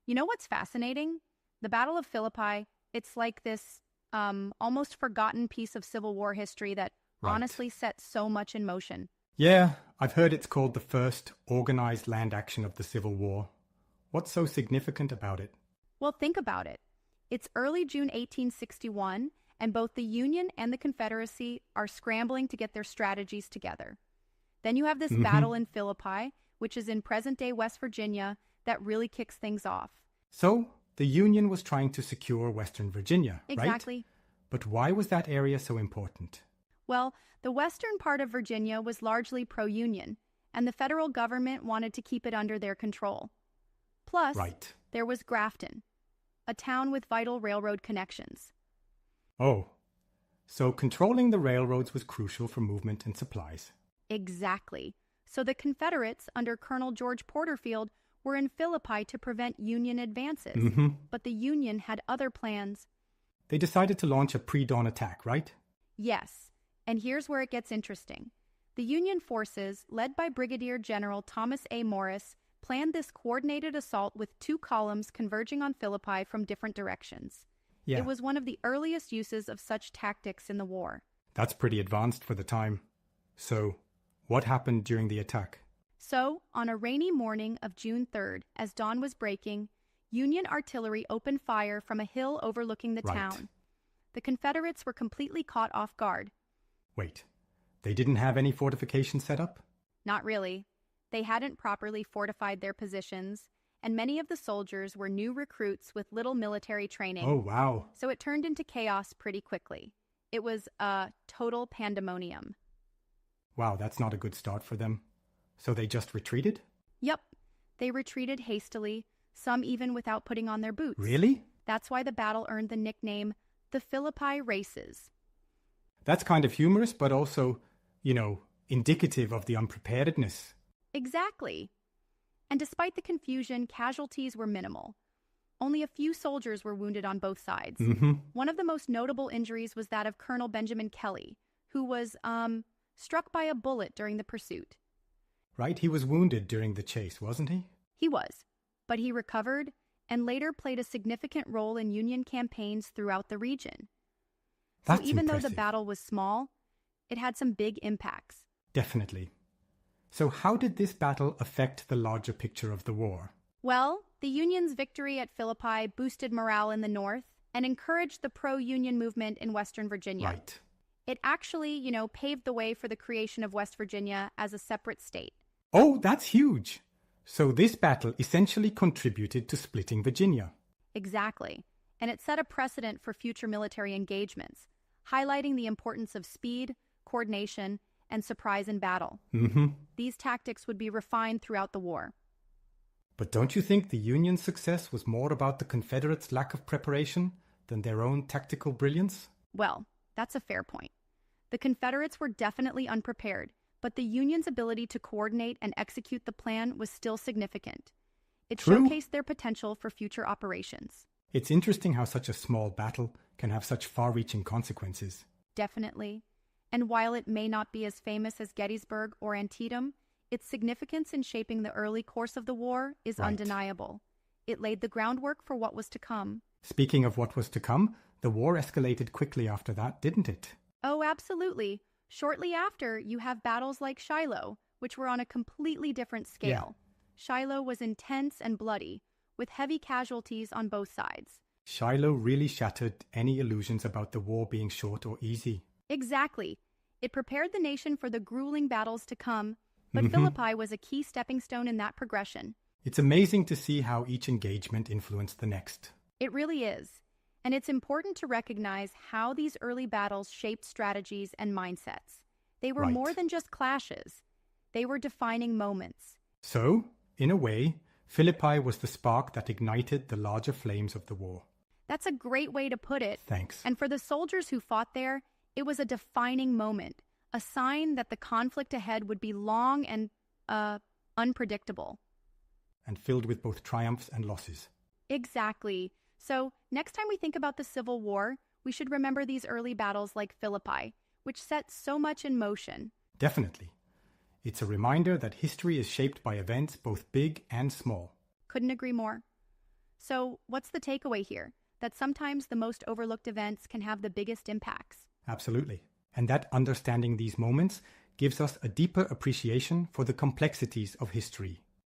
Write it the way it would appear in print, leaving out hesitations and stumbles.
You know what's fascinating? The Battle of Philippi, it's like this almost forgotten piece of Civil War history that Right. honestly set so much in motion. Yeah, I've heard it's called the first organized land action of the Civil War. What's so significant about it? Well, think about it. It's early June 1861, and both the Union and the Confederacy are scrambling to get their strategies together. Then you have this Mm-hmm. battle in Philippi, which is in present-day West Virginia, that really kicks things off. So, the Union was trying to secure Western Virginia, right? Exactly. But why was that area so important? Well, the western part of Virginia was largely pro-Union, and the federal government wanted to keep it under their control. Plus, Right. there was Grafton, a town with vital railroad connections. Oh, so controlling the railroads was crucial for movement and supplies. Exactly. So the Confederates, under Colonel George Porterfield, were in Philippi to prevent Union advances. Mm-hmm. But the Union had other plans. They decided to launch a pre-dawn attack, right? Yes, and here's where it gets interesting. The Union forces, led by Brigadier General Thomas A. Morris, planned this coordinated assault with two columns converging on Philippi from different directions. Yeah, It was one of the earliest uses of such tactics in the war. that's pretty advanced for the time. So, what happened during the attack? So, on a rainy morning of June 3rd, as dawn was breaking, Union artillery opened fire from a hill overlooking the Right. town. The Confederates were completely caught off guard. Wait, they didn't have any fortifications set up? Not really. They hadn't properly fortified their positions, and many of the soldiers were new recruits with little military training. Oh, wow. So it turned into chaos pretty quickly. It was a total pandemonium. Wow, that's not a good start for them. So they just retreated? Yep, they retreated hastily, some even without putting on their boots. Really? That's why the battle earned the nickname the Philippi Races. That's kind of humorous, but also, indicative of the unpreparedness. Exactly. And despite the confusion, casualties were minimal. Only a few soldiers were wounded on both sides. Mm-hmm. One of the most notable injuries was that of Colonel Benjamin Kelly, who was, struck by a bullet during the pursuit. Right, he was wounded during the chase, wasn't he? He was, but he recovered and later played a significant role in Union campaigns throughout the region. So That's even though impressive. the battle was small, it had some big impacts. Definitely. So how did this battle affect the larger picture of the war? Well, the Union's victory at Philippi boosted morale in the North and encouraged the pro-Union movement in Western Virginia. Right. It actually, paved the way for the creation of West Virginia as a separate state. Oh, that's huge. So this battle essentially contributed to splitting Virginia. Exactly. And it set a precedent for future military engagements, highlighting the importance of speed, coordination, and surprise in battle. Mm-hmm. These tactics would be refined throughout the war. But don't you think the Union's success was more about the Confederates' lack of preparation than their own tactical brilliance? Well, that's a fair point. The Confederates were definitely unprepared, but the Union's ability to coordinate and execute the plan was still significant. It True. showcased their potential for future operations. It's interesting how such a small battle can have such far-reaching consequences. Definitely. And while it may not be as famous as Gettysburg or Antietam, its significance in shaping the early course of the war is Right. undeniable. It laid the groundwork for what was to come. Speaking of what was to come, the war escalated quickly after that, didn't it? Oh, absolutely. Shortly after, you have battles like Shiloh, which were on a completely different scale. Shiloh was intense and bloody, with heavy casualties on both sides. Shiloh really shattered any illusions about the war being short or easy. Exactly. It prepared the nation for the grueling battles to come, but Mhm. Philippi was a key stepping stone in that progression. It's amazing to see how each engagement influenced the next. It really is. And it's important to recognize how these early battles shaped strategies and mindsets. They were Right. more than just clashes. They were defining moments. So, in a way, Philippi was the spark that ignited the larger flames of the war. That's a great way to put it. Thanks. And for the soldiers who fought there, it was a defining moment, a sign that the conflict ahead would be long and, unpredictable. And filled with both triumphs and losses. Exactly. So, next time we think about the Civil War, we should remember these early battles like Philippi, which set so much in motion. Definitely. It's a reminder that history is shaped by events both big and small. Couldn't agree more. So, what's the takeaway here? That sometimes the most overlooked events can have the biggest impacts. Absolutely. And that understanding these moments gives us a deeper appreciation for the complexities of history.